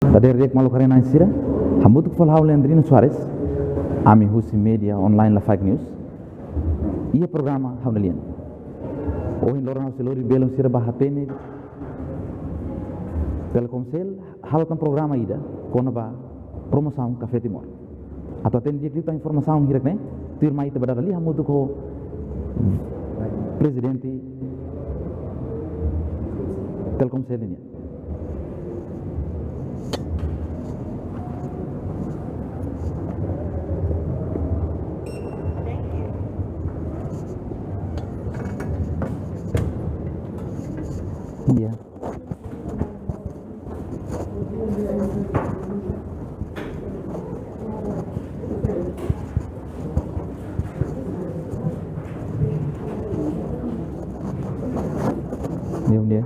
Taderek Malukaren Ansira, Hamutuk Falhau Leandrino Soares, Ami Husi Media Online La Fake News, ia programa Haunalian. Ohin Lorna Selori Belum Sira Bahapene, Telkomsel, Halotan programa ida, Konaba, Promoção Café Timor. Atau atendi kita informação hirak ne, firma itu badali Hamutuk ko Presidente Telkomsel ini. Iya. Diam dia.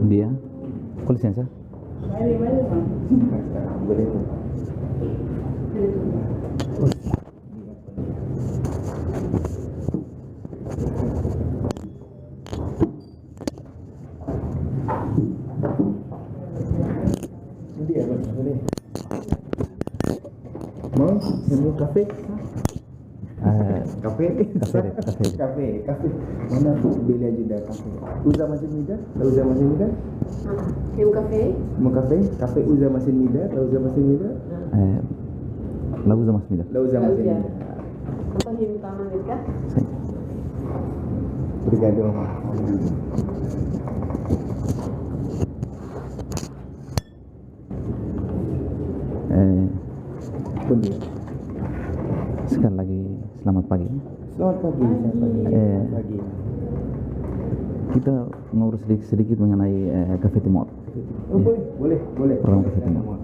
Dia, com licença. Mau semua kafe? Kafe. Mana beli aja dah kafe. Uza masih muda? Uza masih muda? Mau kafe? Mau kafe? Kafe Uza masih muda? Uza masih muda? Lauza mas mida. Uza masih muda. Apa yang utama mereka? Obrigado. Pun dia. Sekali lagi selamat pagi. Selamat pagi. Pagi. Kita ngobrol sedikit mengenai Café Timor. Oh, boleh. Program Café Timor.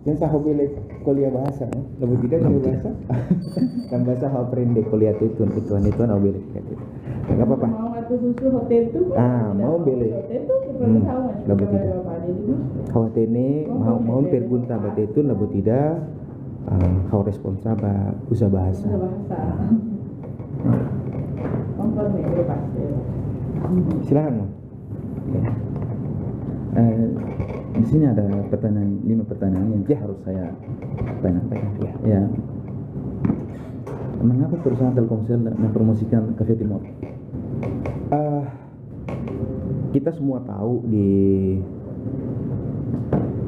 Yang saya hobi kuliah bahasa, lebih tidak kuliah bahasa. Kan bahasa hal aprende kuliah itu hobi gitu. Enggak apa-apa. Mau atau susu hotel itu? Mau beli. Hotel itu Lebih tidak. Khawatir ini mau pergunta bate itu lebih tidak. Kau responsable usaha bahasa. Silakan, Mas. Di sini ada 5 pertanyaan yang harus saya tanyakan. Ya. Mengapa perusahaan Telkomsel mempromosikan Café Timor? Kita semua tahu di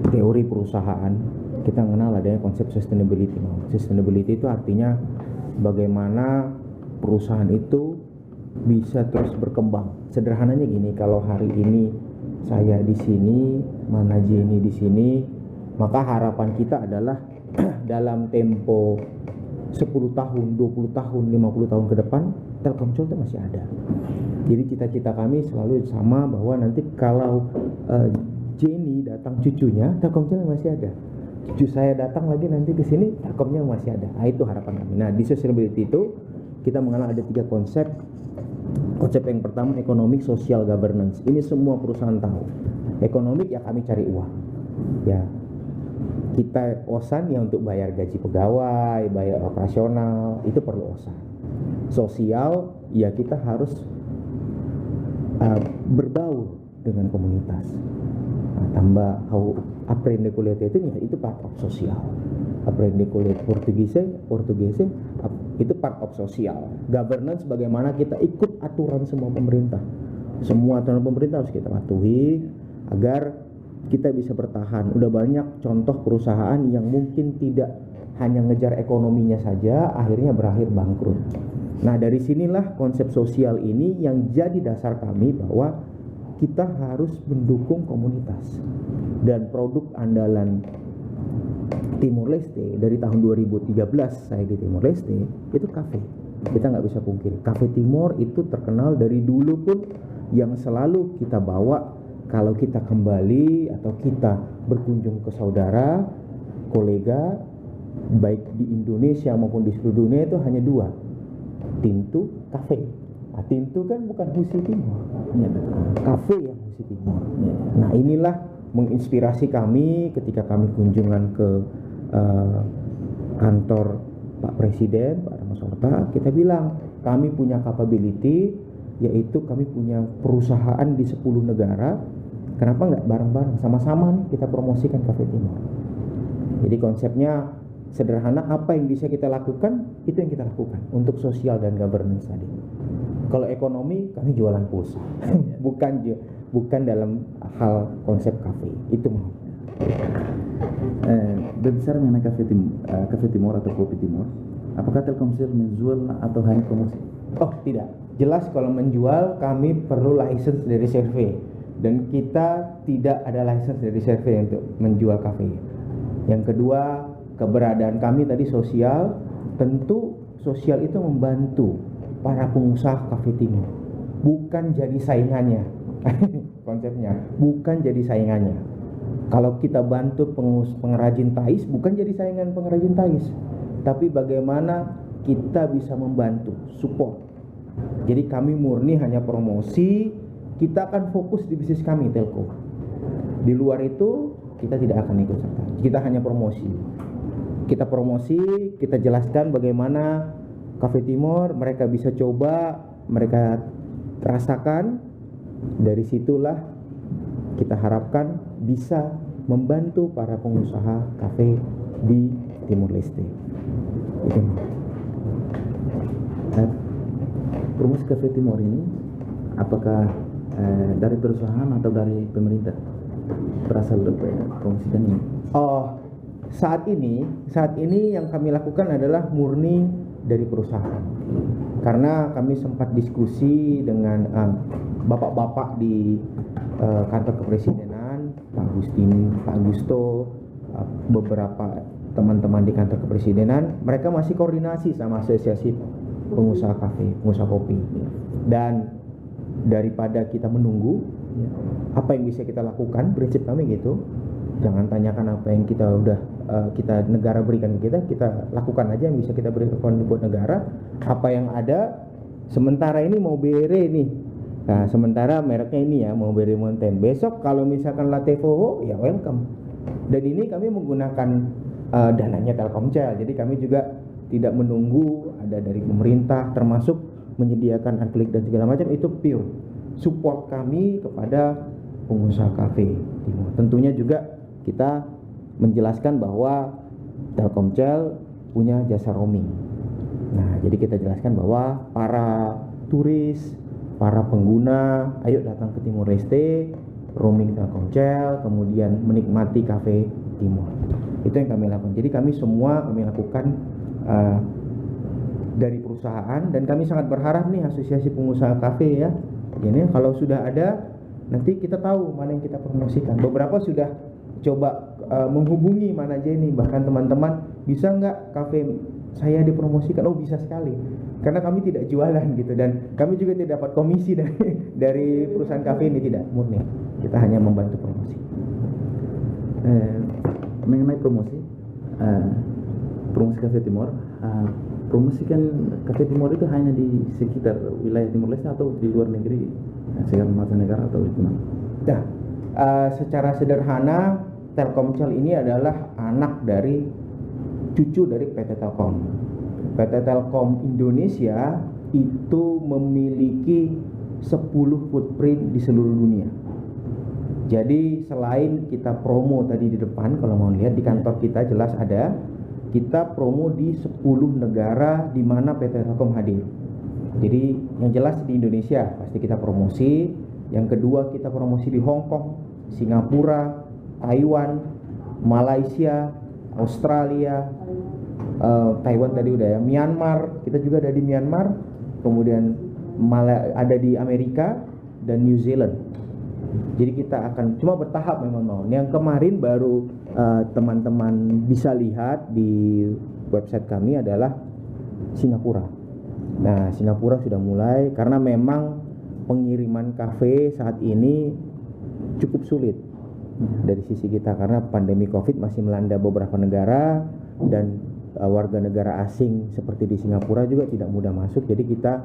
teori perusahaan kita mengenal adanya konsep sustainability. Sustainability itu artinya bagaimana perusahaan itu bisa terus berkembang. Sederhananya gini, kalau hari ini saya di sini, Mana Jenny di sini, maka harapan kita adalah dalam tempo 10 tahun, 20 tahun, 50 tahun ke depan Telkomsel itu masih ada. Jadi cita-cita kami selalu sama bahwa nanti kalau Jenny datang cucunya, Telkomsel masih ada. Cucu saya datang lagi nanti ke sini, Telkomnya masih ada. Nah, itu harapan kami. Nah, di sustainability itu kita mengenal ada 3 konsep. Konsep yang pertama economic, social, governance. Ini semua perusahaan tahu. Economic ya kami cari uang. Ya. Kita osan ya untuk bayar gaji pegawai, bayar operasional, itu perlu osan. Sosial ya kita harus berbaur dengan komunitas. Tambah aprende kuliah itu part of sosial. Aprende kuliah Portugese itu part of sosial. Governance bagaimana kita ikut aturan semua pemerintah. Semua aturan pemerintah harus kita patuhi agar kita bisa bertahan. Udah banyak contoh perusahaan yang mungkin tidak hanya ngejar ekonominya saja, akhirnya berakhir bangkrut. Nah, dari sinilah konsep sosial ini yang jadi dasar kami bahwa kita harus mendukung komunitas. Dan produk andalan Timor Leste dari tahun 2013 saya di Timor Leste itu kafe. kita nggak bisa pungkiri. Cafe Timor itu terkenal dari dulu pun, yang selalu kita bawa kalau kita kembali atau kita berkunjung ke saudara, kolega, baik di Indonesia maupun di seluruh dunia itu hanya dua, Tintu, Cafe. Nah, Tintu kan bukan Husi Timor, ya, Cafe yang Husi Timor. Ya. Nah, inilah menginspirasi kami ketika kami kunjungan ke kantor Pak Presiden, Pak Ramos Horta. Kita bilang kami punya capability, yaitu kami punya perusahaan di 10 negara. Kenapa nggak bareng-bareng sama-sama nih kita promosikan Cafe Timor? Jadi konsepnya sederhana, apa yang bisa kita lakukan itu yang kita lakukan untuk sosial dan governance tadi. Kalau ekonomi kami jualan pulsa, bukan dalam hal konsep kafe itu mau. Berbicara mengenai Cafe Timor atau Kopi Timor, apakah Telkomsel menjual atau hanya promosi? Oh tidak, jelas kalau menjual kami perlu license dari survei, dan kita tidak ada license dari survei untuk menjual kafe. Yang kedua, keberadaan kami tadi sosial, tentu sosial itu membantu para pengusaha Cafe Timor, bukan jadi saingannya. Konsepnya bukan jadi saingannya. Kalau kita bantu pengrajin tais, bukan jadi saingan pengrajin tais, tapi bagaimana kita bisa membantu, support. Jadi kami murni hanya promosi, kita akan fokus di bisnis kami telco. Di luar itu kita tidak akan ikut serta, kita hanya promosi. Kita promosi, kita jelaskan bagaimana Cafe Timor mereka bisa coba, mereka rasakan. Dari situlah kita harapkan bisa membantu para pengusaha kafe di Timor Leste. Itu. Promosi Cafe Timor ini apakah dari perusahaan atau dari pemerintah berasal dari promosikan ini? Oh, saat ini yang kami lakukan adalah murni dari perusahaan. Karena kami sempat diskusi dengan bapak-bapak di kantor kepresidenan, Pak Agustin, Pak Augusto, beberapa teman-teman di kantor kepresidenan, mereka masih koordinasi sama asosiasi pengusaha kafe, pengusaha kopi. Dan daripada kita menunggu apa yang bisa kita lakukan, prinsip kami gitu, jangan tanyakan apa yang kita udah kita negara berikan kita lakukan aja yang bisa kita berikan buat negara. Apa yang ada sementara ini mau bere nih, nah sementara mereknya ini ya, mau bere Mountain. Besok kalau misalkan Latte Voho ya welcome. Dan ini kami menggunakan dananya Telkomsel, jadi kami juga tidak menunggu ada dari pemerintah, termasuk menyediakan arklik dan segala macam. Itu pure support kami kepada pengusaha kafe Timor. Tentunya juga kita menjelaskan bahwa Telkomsel punya jasa roaming. Nah, jadi kita jelaskan bahwa para turis, para pengguna, ayo datang ke Timor Leste, roaming Telkomsel, kemudian menikmati kafe Timor. Itu yang kami lakukan. Jadi kami lakukan dari perusahaan, dan kami sangat berharap nih asosiasi pengusaha kafe ya. Ini kalau sudah ada, nanti kita tahu mana yang kita promosikan. Beberapa sudah coba menghubungi manajer ini, bahkan teman-teman, bisa nggak kafe saya dipromosikan? Oh bisa sekali, karena kami tidak jualan gitu, dan kami juga tidak dapat komisi dari perusahaan kafe ini, tidak, murni kita hanya membantu promosi. Mengenai promosi Cafe Timor, promosikan Cafe Timor itu hanya di sekitar wilayah Timor Leste atau di luar negeri, sekitar mancanegara atau di mana? Nah, secara sederhana Telkomsel ini adalah anak dari cucu dari PT Telkom. PT Telkom Indonesia itu memiliki 10 footprint di seluruh dunia. Jadi selain kita promo tadi di depan, kalau mau lihat di kantor kita jelas ada, kita promo di 10 negara di mana PT Telkom hadir. Jadi yang jelas di Indonesia pasti kita promosi. Yang kedua kita promosi di Hong Kong, Singapura, Taiwan, Malaysia, Australia, Taiwan tadi udah ya, Myanmar, kita juga ada di Myanmar, kemudian ada di Amerika dan New Zealand. Jadi kita akan cuma bertahap memang. Yang kemarin baru teman-teman bisa lihat di website kami adalah Singapura. Nah, Singapura sudah mulai karena memang pengiriman kafe saat ini cukup sulit dari sisi kita karena pandemi Covid masih melanda beberapa negara dan warga negara asing seperti di Singapura juga tidak mudah masuk. Jadi kita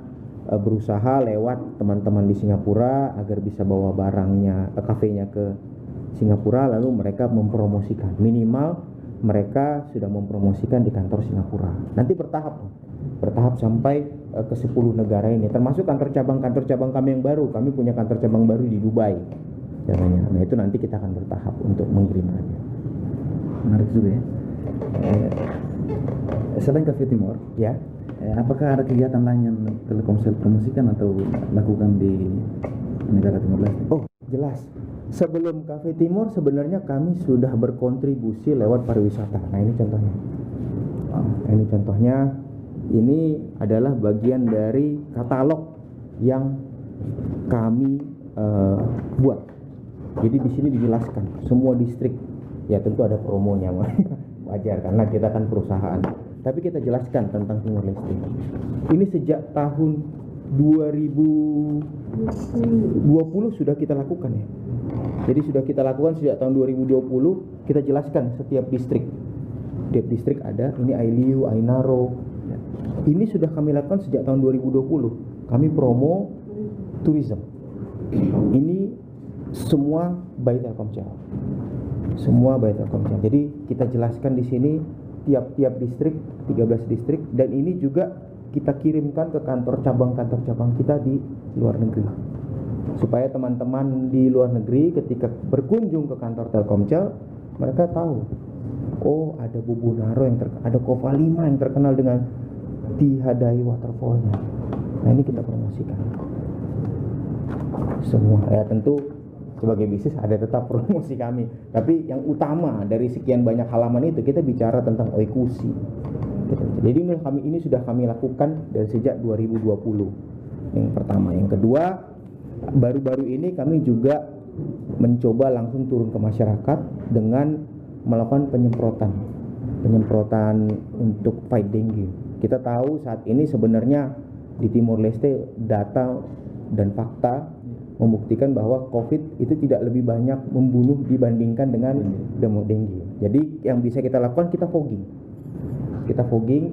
berusaha lewat teman-teman di Singapura agar bisa bawa barangnya, kafenya ke Singapura, lalu mereka mempromosikan. Minimal mereka sudah mempromosikan di kantor Singapura. Nanti bertahap sampai ke 10 negara ini, termasuk kantor cabang kami yang baru. Kami punya kantor cabang baru di Dubai. Caranya. Nah, itu nanti kita akan bertahap untuk mengirimkannya. Menarik juga ya. Selain Cafe Timor, Ya. Apakah ada kegiatan lain yang Telkomsel promosikan atau lakukan di negara Timor Leste? Oh, jelas. Sebelum Cafe Timor sebenarnya kami sudah berkontribusi lewat pariwisata. Nah, ini contohnya. Ini adalah bagian dari katalog yang kami buat. Jadi di sini dijelaskan semua distrik. Ya tentu ada promonya, wajar karena kita kan perusahaan. Tapi kita jelaskan tentang Timor Leste. Ini sejak tahun 2020 sudah kita lakukan ya. Jadi sudah kita lakukan sejak tahun 2020, kita jelaskan setiap distrik. Setiap distrik ada, ini Ailiu, Ainaro. Ini sudah kami lakukan sejak tahun 2020. Kami promo tourism. Ini semua by Telkomsel. Jadi kita jelaskan di sini tiap-tiap distrik, 13 distrik, dan ini juga kita kirimkan ke kantor cabang kita di luar negeri. Supaya teman-teman di luar negeri ketika berkunjung ke kantor Telkomsel, mereka tahu, oh ada Bubunaro ada Kova 5 yang terkenal dengan Tihadai waterfallnya. Nah, ini kita promosikan. Semua ya tentu sebagai bisnis ada tetap promosi kami, tapi yang utama dari sekian banyak halaman itu kita bicara tentang oikusi. Jadi ini sudah kami lakukan dari sejak 2020. Yang pertama, yang kedua, baru-baru ini kami juga mencoba langsung turun ke masyarakat dengan melakukan penyemprotan untuk fight dengue. Kita tahu saat ini sebenarnya di Timor Leste data dan fakta membuktikan bahwa COVID itu tidak lebih banyak membunuh dibandingkan dengan dengue. Jadi yang bisa kita lakukan, kita fogging.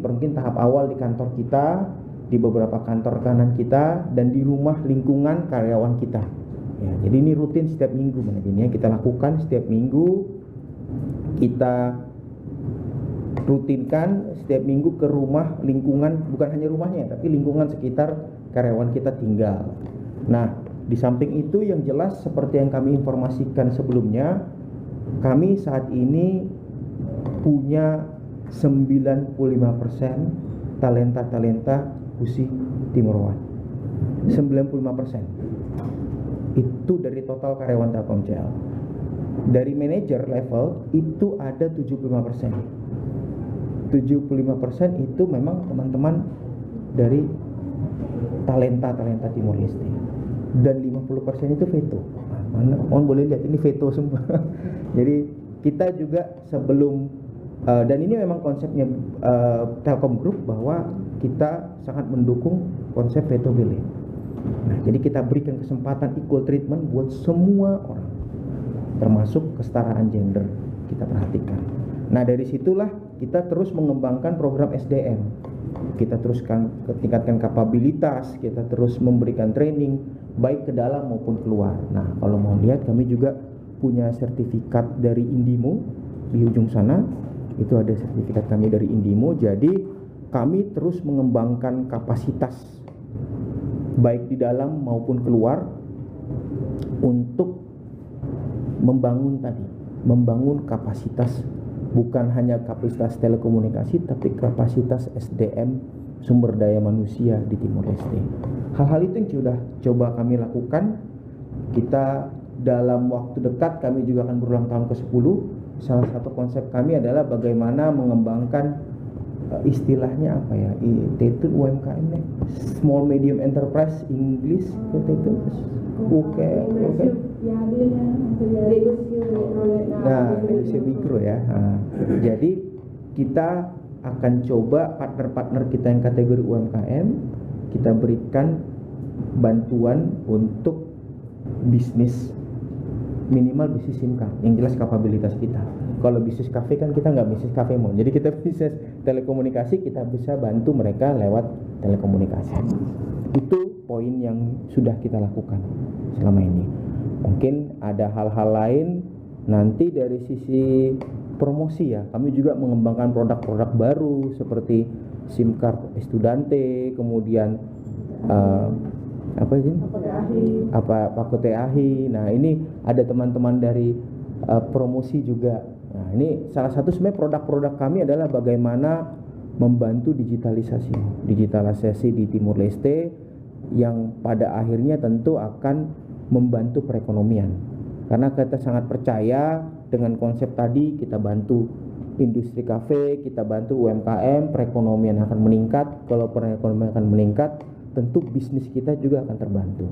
Mungkin tahap awal di kantor kita, di beberapa kantor kanan kita, dan di rumah lingkungan karyawan kita. Ya, jadi ini rutin setiap minggu, ini kita lakukan setiap minggu. Kita rutinkan setiap minggu ke rumah lingkungan, bukan hanya rumahnya, tapi lingkungan sekitar karyawan kita tinggal. Nah, di samping itu yang jelas seperti yang kami informasikan sebelumnya, kami saat ini punya 95% talenta Husi Timor One. 95%. Itu dari total karyawan Telkomsel. Dari manajer level itu ada 75%. 75% itu memang teman-teman dari talenta Timor Leste. Dan 50% itu veto. Mana orang boleh lihat ini veto semua. Jadi kita juga sebelum dan ini memang konsepnya Telkom Group bahwa kita sangat mendukung konsep veto village. Nah, jadi kita berikan kesempatan equal treatment buat semua orang, termasuk kesetaraan gender kita perhatikan. Nah, dari situlah kita terus mengembangkan program SDM. Kita teruskan tingkatkan kapabilitas, kita terus memberikan training baik ke dalam maupun keluar. Nah, kalau mau lihat kami juga punya sertifikat dari Indimo di ujung sana. Itu ada sertifikat kami dari Indimo. Jadi kami terus mengembangkan kapasitas baik di dalam maupun keluar untuk membangun kapasitas, bukan hanya kapasitas telekomunikasi tapi kapasitas SDM, sumber daya manusia di Timor Leste. Hal-hal itu yang sudah coba kami lakukan. Kita dalam waktu dekat kami juga akan berulang tahun ke-10. Salah satu konsep kami adalah bagaimana mengembangkan istilahnya apa ya? Itu UMKM nih. Small Medium Enterprise English itu. Oke. Nah, Indonesia Mikro ya. Nah, jadi kita akan coba partner-partner kita yang kategori UMKM kita berikan bantuan untuk bisnis, minimal bisnis SIM card yang jelas kapabilitas kita. Kalau bisnis kafe kan kita nggak bisnis kafe mau, jadi kita bisnis telekomunikasi, kita bisa bantu mereka lewat telekomunikasi. Itu poin yang sudah kita lakukan selama ini. Mungkin ada hal-hal lain nanti dari sisi promosi ya, kami juga mengembangkan produk-produk baru seperti SIM card Estudante, kemudian Pakote Ahi. Nah, ini ada teman-teman dari promosi juga. Nah, ini salah satu sebenarnya produk-produk kami adalah bagaimana membantu digitalisasi di Timur Leste yang pada akhirnya tentu akan membantu perekonomian. Karena kita sangat percaya dengan konsep tadi, kita bantu industri kafe, kita bantu UMKM, perekonomian akan meningkat. Kalau perekonomian akan meningkat, tentu bisnis kita juga akan terbantu.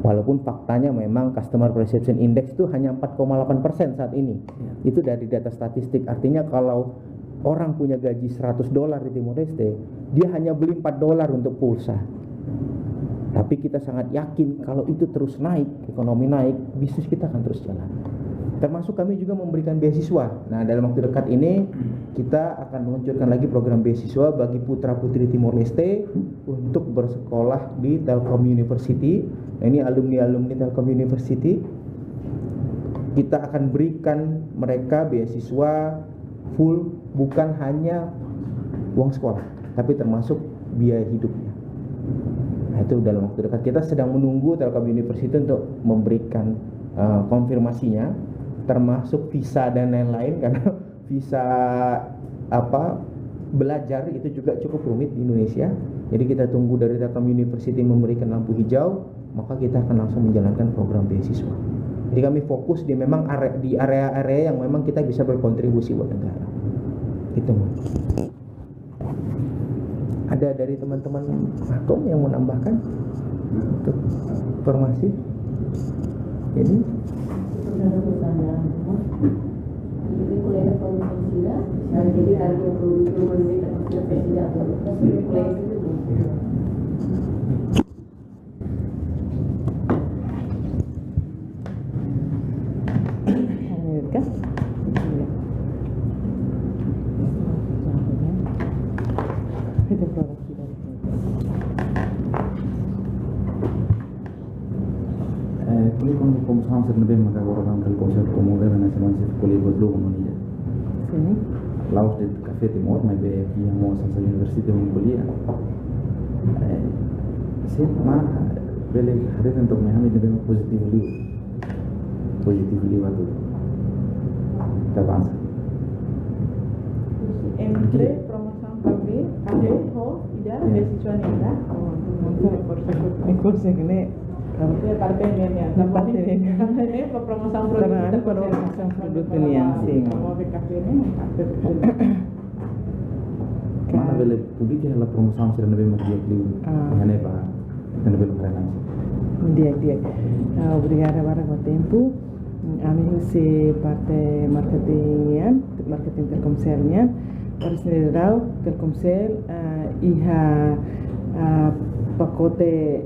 Walaupun faktanya memang customer perception index itu hanya 4,8% saat ini. Itu dari data statistik. Artinya kalau orang punya gaji $100 di Timor Leste, dia hanya beli $4 untuk pulsa. Tapi kita sangat yakin kalau itu terus naik, ekonomi naik, bisnis kita akan terus jalan. Termasuk kami juga memberikan beasiswa. Nah, dalam waktu dekat ini kita akan meluncurkan lagi program beasiswa bagi putra-putri Timor Leste untuk bersekolah di Telkom University. Nah, ini alumni-alumni Telkom University. Kita akan berikan mereka beasiswa full, bukan hanya uang sekolah, tapi termasuk biaya hidupnya. Nah, itu dalam waktu dekat. Kita sedang menunggu Telkom University untuk memberikan konfirmasinya, termasuk visa dan lain-lain, karena visa belajar itu juga cukup rumit di Indonesia. Jadi kita tunggu dari Telkom University memberikan lampu hijau, maka kita akan langsung menjalankan program beasiswa. Jadi kami fokus di memang di area-area yang memang kita bisa berkontribusi buat negara. Itu. Ada dari teman-teman Akom yang mau menambahkan untuk informasi ini? Ada pertanyaan semua. Jadi kolega Pancasila, jadi harga produk menurut Pancasila atau kolega itu. Amerika. Itu produksi dari Kuli como sama sa nabe maka orang kal konsep promover na sa manse kuli bodlo mo niya. sini. Laos de café Timor mai be aqui amo sa university mo kuliah. Ma bele hade tanto me hami de positively waktu avanza. Entre promoção kami, ada ho, tidak beasiswa nila. Ini kursi ini Ya parte ini, Parte ini. ini promoção produk. Karena ada promoção produk ini yang sing. Mau ke kafe ini, kafe. Mana bele publik ya la promoção sa nabe maki aqui ngane pa nabe makaran. Dia. Obrigada para o tempo. Kami si parte marketing Telkomselnya. Para sendiri Telkomsel iha pacote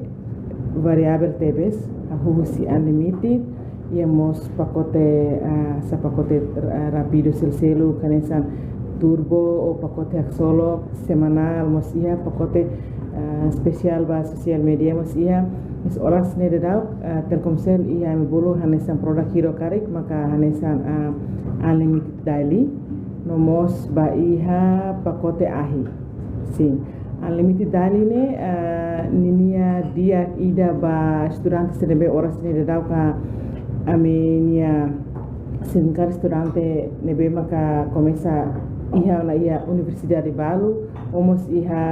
variável TVs, husi unlimited, íamos pacote sa pacote rápido silselo kanesan turbo o pacote solo semanal, mos ia pacote spesial ba social media mos ia is orang sendiri Telkomsel ia bulu hanesan produk hero karik maka hanesan unlimited daily nomos ba iha pacote ahi sim unlimited daily ne ninia dia ida ba estudante sedebe horas ne da ka amenia singkar estudante nebe maka começa iha na ia universidade Balu omos iha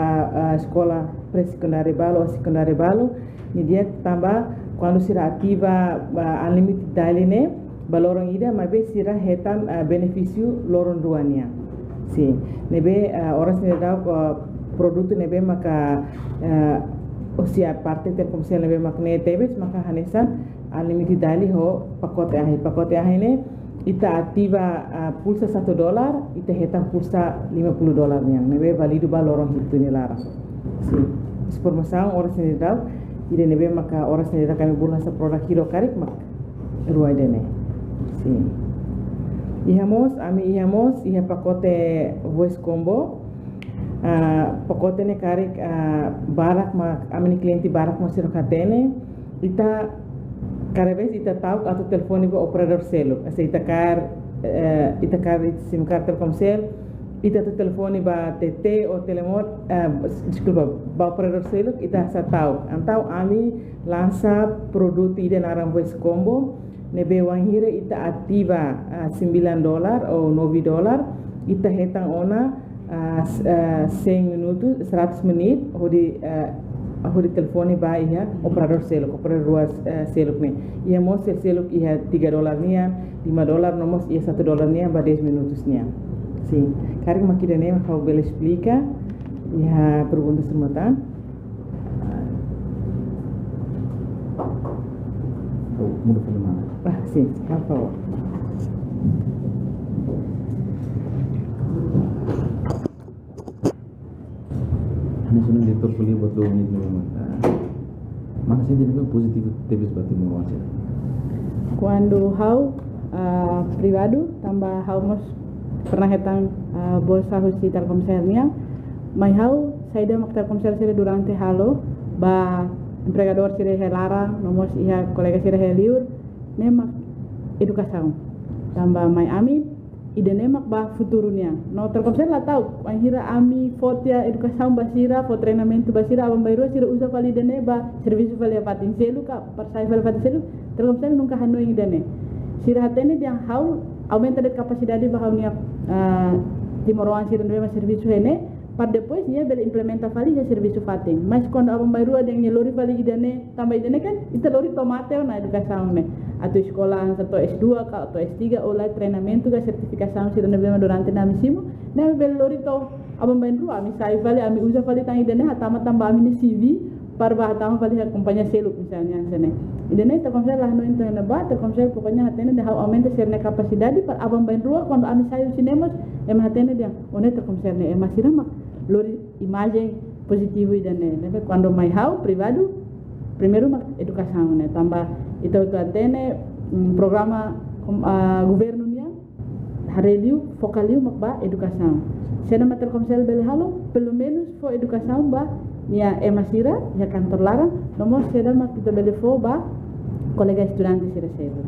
escola pré-secundária Balu ou secundária Balu ni dia tambah quando será ativa unlimited daily ne balorong ida mabe sira hetan benefício lorong duanya sim nebe horas ne da produto nebe maka usia parte Telkomsel nebe makne tebes maka hanesan unlimited daily ho pacote ahi ne ita ativa pulsa $1 ita hetan pulsa $50 nya nebe valido ba lorong hitu ni lara si formação orang sendiri ide nebe maka orang sendiri kami bulan sa produk hero karik mak ruai dene sim ihamos iha pacote voice combo pacote ne karik barak mak amini cliente barak mas siro katene ita cada vez ita tahu atau telefone go operador selo asa ita kar sim card Telkomsel ita tu telefone ba TT ou telemon desculpa ba operador selo ita sa tahu antau ami lança produto ida naram voice combo nebe wanhira ita ativa $9 ou $9 ita hetang ona 100 minutos 100 menit hodi telefone ba iha operador selo operador selo me ia mos selo iha $3 nian $5 nomos ia $1 nian ba 10 minutos nian sim karik makida ne kau bela explica iha pergunta sematan mudah mana sim por favor Hanya sudah direktur kuliah buat 2 menit memang. Mana sih jadi positif tebis berarti mau aja. Quando hau privado tambah hau mos pernah hetang bolsa husi Telkomselnya mai hau saida mak Telkomsel sire durante halo ba empregador sire helarang nomos iha kolega sire heliur nemak edukasaun tambah mai ami ide nemak ba futurunya no Telkomsel lah tahu akhirnya ami fotia edukasaun basira fo treinamento basira abang bairua sira usa vali dene ba serviço vali apatin selu ka parsai vali apatin selu Telkomsel nunca hanoi dene sira hatene dia hau aumenta de capacidade ba hau nia timoroan sira ndema serviço hene par depois ia bela implementa vali ya serviço fatin mas quando abang bairua deng lori vali idane tambah idane kan ita lori tomate na edukasaun ne atau sekolah atau S2 atau S3 oleh treinamento ga sertificação sira ndema durante na misimo na bela lori to abang bairua ami sai vali ami usa vali tang idane hatama tambah ami CV par ba hatama vali kompanיה selu misalnya sene idane Telkomsel lah no into na ba Telkomsel pokoknya hatene de hau aumenta serne capacidade par abang bairua quando ami sai cinemas hatene dia one Telkomsel ne masira mak lori imagem positivo idane nebe quando mai hau privado primeiro mak edukasaun ne tambah itu atene programa governo nia hareliu focaliu mak ba edukasaun sena ma Telkomsel bele halo pelo menos fo edukasaun ba nia masira ya kantor larang nomor seda mak kita bele fo ba kolega estudante sira selo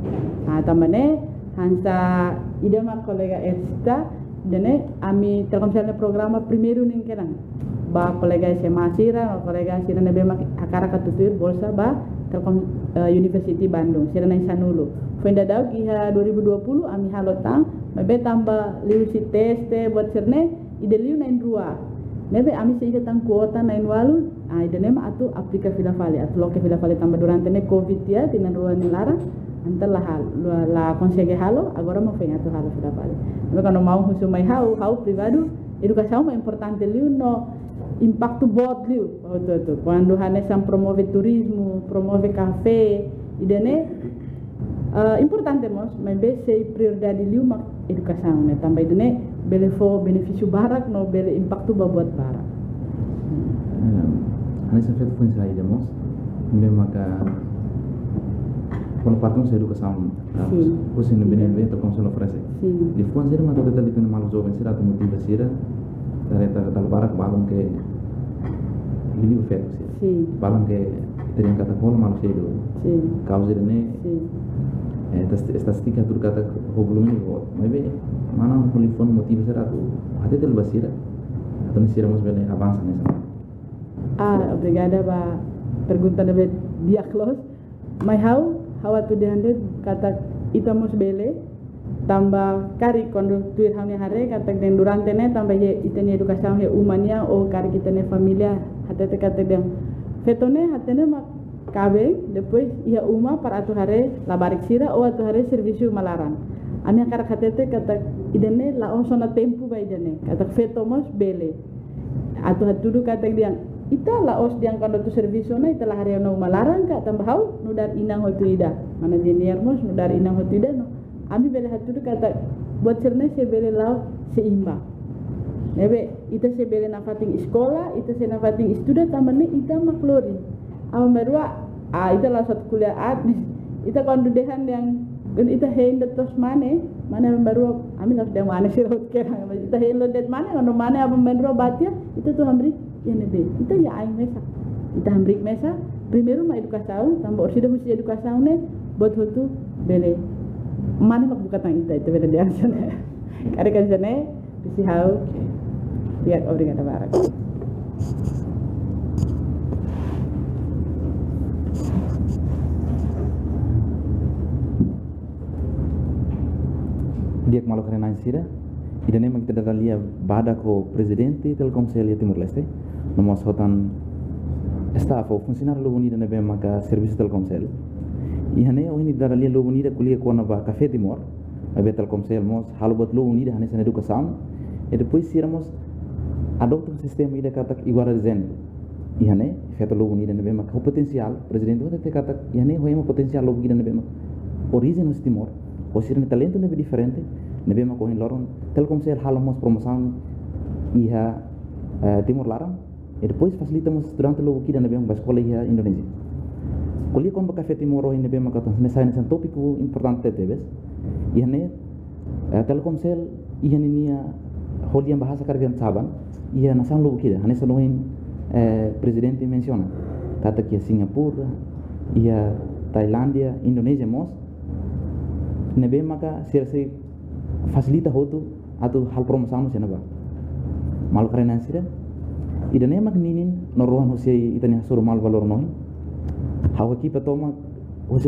tambah ne hansa ida mak kolega ersta dene ami Telkomsel ne programa primeiro ning kenan ba kolega SMA sira kolega sira nebe mak akara katutur bolsa ba Telkom University Bandung sira nang sanulu fenda daw iha 2020 ami halotang mebe tambah liu si teste buat sirne ide liu nain rua nebe ami se tang kuota nain walu ide nema atu aplika filafali atu loke filafali tambah durante ne covid ya tinan rua ni larang antar la consegue halo agora mau fenga tu halo filafali nebe quando mau husu mai hau privado educação mais importante liu no impacto bot liu tu quando hanesan promove turismo promove café idene importante mos mas be sei prioridade liu mak educação ne tambah idene bele fo benefício barak no bele impacto buat barak Hanesan feito foi saída mos nebe maka quando partimos da educação você não bem Telkomsel oferece de fuan sira mata detalhe tem mal jovem sira tu motiva sira tareta tal barak balong ke livre feito sira balong ke terian kata kola mal sedo causa ne estatística tur kata volume ni bot maybe mana telefon motiva sira tu hade tel basira atau sira mos bele avança nessa obrigada ba pergunta de dia close my how tu dehande kata itamos bele tambah kari quando tuir hamne hare kata den durante ne tambah ye itene edukasaun he umania o kari kitene familia hatete kata den fetone hatene mak kabe depois ia uma para atu hare labarik sira o atu hare serviço malaran ane kara hatete kata idene la onsona tempo ba idene kata fetomos bele atu hatudu kata dia ita la os diang kando tu serviço na ita la hare no malaran ka tambah hau nudar inang hotu ida mana jenier mos nudar inang hotu ida no ami bele hatudu kata buat cerne se bele lao seimbang Nebe ita se bele na fating sekolah, ita se na fating student tamane ita maklori. Ama merua ita la satu kuliah admis. Ita kondudehan yang ita henda tos mana merua amin harus dia mana sih rot kera. Ita henda det mana ono mana apa merua batia ita tuh hambri ya nebe. Ita ya aing mesa. Ita hambrik mesa. Primeiro ma educação, tambah orsida husi educação ne buat hotu bele. Mana mak buka tang ita bele dia sana. Kare kan sana bisi hau lihat obrigada barak. Dia que malu karena sira, idane mak kita dalia bada ko presidente Telkomsel ya Timur Leste, nomos hotan staff o funcionário logo unida na bem maka serviço Telkomsel. Ihane o ini dalia logo unida kuliah ko na ba Café Timor, abe Telkomsel mos halbot logo unida hane sana educação, e depois siramos adopta um sistema ida katak iguara zen. Ihane feto logo unida na bem maka o potencial presidente o te katak ihane ho ema potencial logo unida na bem maka origem nos Timor. O sirene talento nebe diferente, nebe ma kohin loron Telkomsel halamos promoção iha Timor Larang e depois facilitamos durante logo kida nebe ma escola iha Indonesia. Kuliah kon ba Café Timor o nebe ma katon nessa tópico importante tebes. Iha ne Telkomsel iha ninia holian bahasa kargan saban iha nasan logo kida hane sanoin presidente menciona kata kia Singapura, iha Thailandia, Indonesia mos nebe maka sirse facilita hotu atau hal promosamu sih naba malu karena sih idane mak ninin norohan hosi itanya suruh mal valor nohi hawa ki petoma hosi